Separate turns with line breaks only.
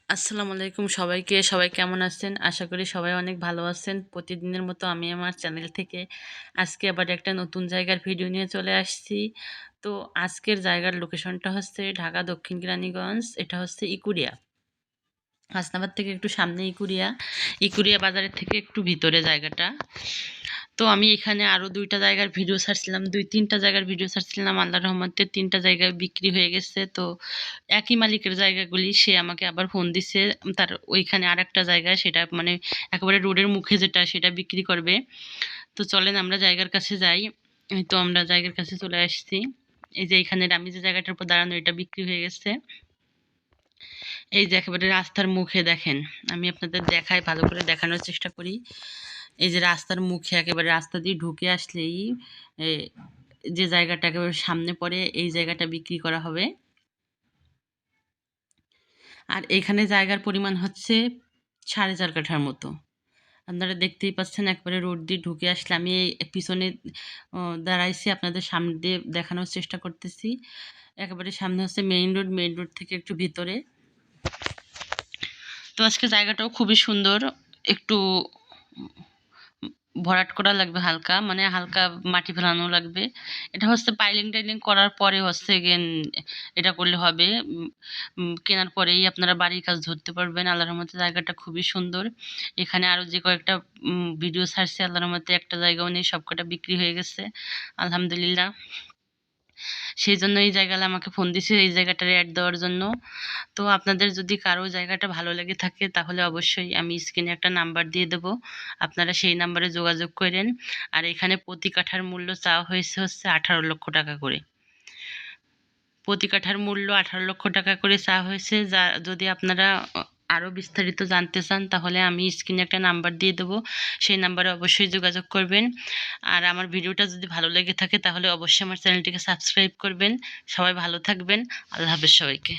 আসসালামু আলাইকুম সবাইকে। সবাই কেমন আছেন? আশা করি সবাই অনেক ভালো আছেন। প্রতিদিনের মতো আমি আমার চ্যানেল থেকে আজকে আবার একটা নতুন জায়গার ভিডিও নিয়ে চলে আসছি। তো আজকের জায়গার লোকেশনটা হচ্ছে ঢাকা দক্ষিণ কেরানীগঞ্জ। এটা হচ্ছে ইকুরিয়া। হাসনাবাদ থেকে একটু সামনে ইকুরিয়া। ইকুরিয়া বাজারের থেকে একটু ভিতরে জায়গাটা। তো আমি এখানে আরো ২ টা জায়গার ভিডিও ছাড়ছিলাম। ২-৩ টা জায়গার ভিডিও ছাড়ছিলাম। আল্লাহর রহমতে ৩ টা জায়গায় বিক্রি হয়ে গেছে। তো একই মালিকের জায়গাগুলি সে আমাকে আবার ফোন দিছে। তার ওইখানে আরেকটা জায়গা সেটা মানে একেবারে রোডের মুখে যেটা সেটা বিক্রি করবে। তো চলেন আমরা জায়গার কাছে যাই। এই তো আমরা জায়গার কাছে চলে আসছি। এই যে এখানের আমি যে জায়গাটার উপর দাঁড়ানো এটা বিক্রি হয়ে গেছে। এই যে একেবারে রাস্তার মুখে দেখেন। আমি আপনাদের দেখাই ভালো করে দেখানোর চেষ্টা করি। এই যে রাস্তার মুখে একেবারে রাস্তা দিয়ে ঢুকে আসলেই এ যে জায়গাটা একেবারে সামনে পড়ে এই জায়গাটা বিক্রি করা হবে। আর এখানে জায়গার পরিমাণ হচ্ছে ৪.৫ কাঠার মতো। আপনারা দেখতেই পাচ্ছেন একবারে রোড দিয়ে ঢুকে আসলে আমি এই পিছনে দাঁড়াইছি আপনাদের সামনে দিয়ে দেখানোর চেষ্টা করতেছি। একেবারে সামনে হচ্ছে মেইন রোড, মেইন রোড থেকে একটু ভিতরে। তো আজকে জায়গাটাও খুবই সুন্দর। একটু ভরাট করা লাগবে হালকা, মানে হালকা মাটি ফেলানো লাগবে। এটা হচ্ছে পাইলিং-টাইলিং করার পরে হচ্ছে গিয়ে এটা করলে হবে। কেনার পরেই আপনারা বাড়ির কাজ ধরতে পারবেন। আল্লাহর রহমতে জায়গাটা খুবই সুন্দর। এখানে আরো যে কয়েকটা ভিডিও ছাড়ছি আল্লাহর রহমতে একটা জায়গাও নেই, সবকটা বিক্রি হয়ে গেছে। আলহামদুলিল্লাহ। সেইজন্য এই জায়গায় আমাকে ফোন দিছে এই জায়গাটার অ্যাড দেওয়ার জন্য। তো আপনাদের যদি কারো জায়গাটা ভালো লেগে থাকে তাহলে অবশ্যই আমি স্ক্রিনে একটা নাম্বার দিয়ে দেব। আপনারা সেই নাম্বারে যোগাযোগ করেন। আর এখানে প্রতি কাঠার মূল্য চাওয়া হয়েছে হচ্ছে ১৮ লক্ষ টাকা করে। প্রতি কাঠার মূল্য ১৮ লক্ষ টাকা করে চাওয়া হয়েছে। যা যদি আপনারা আরও বিস্তারিত জানতে চান তাহলে আমি স্ক্রিনে একটা নাম্বার দিয়ে দেবো। সেই নাম্বারে অবশ্যই যোগাযোগ করবেন। আর আমার ভিডিওটা যদি ভালো লেগে থাকে তাহলে অবশ্যই আমার চ্যানেলটিকে সাবস্ক্রাইব করবেন। সবাই ভালো থাকবেন। আল্লাহ হাফেজ সবাইকে।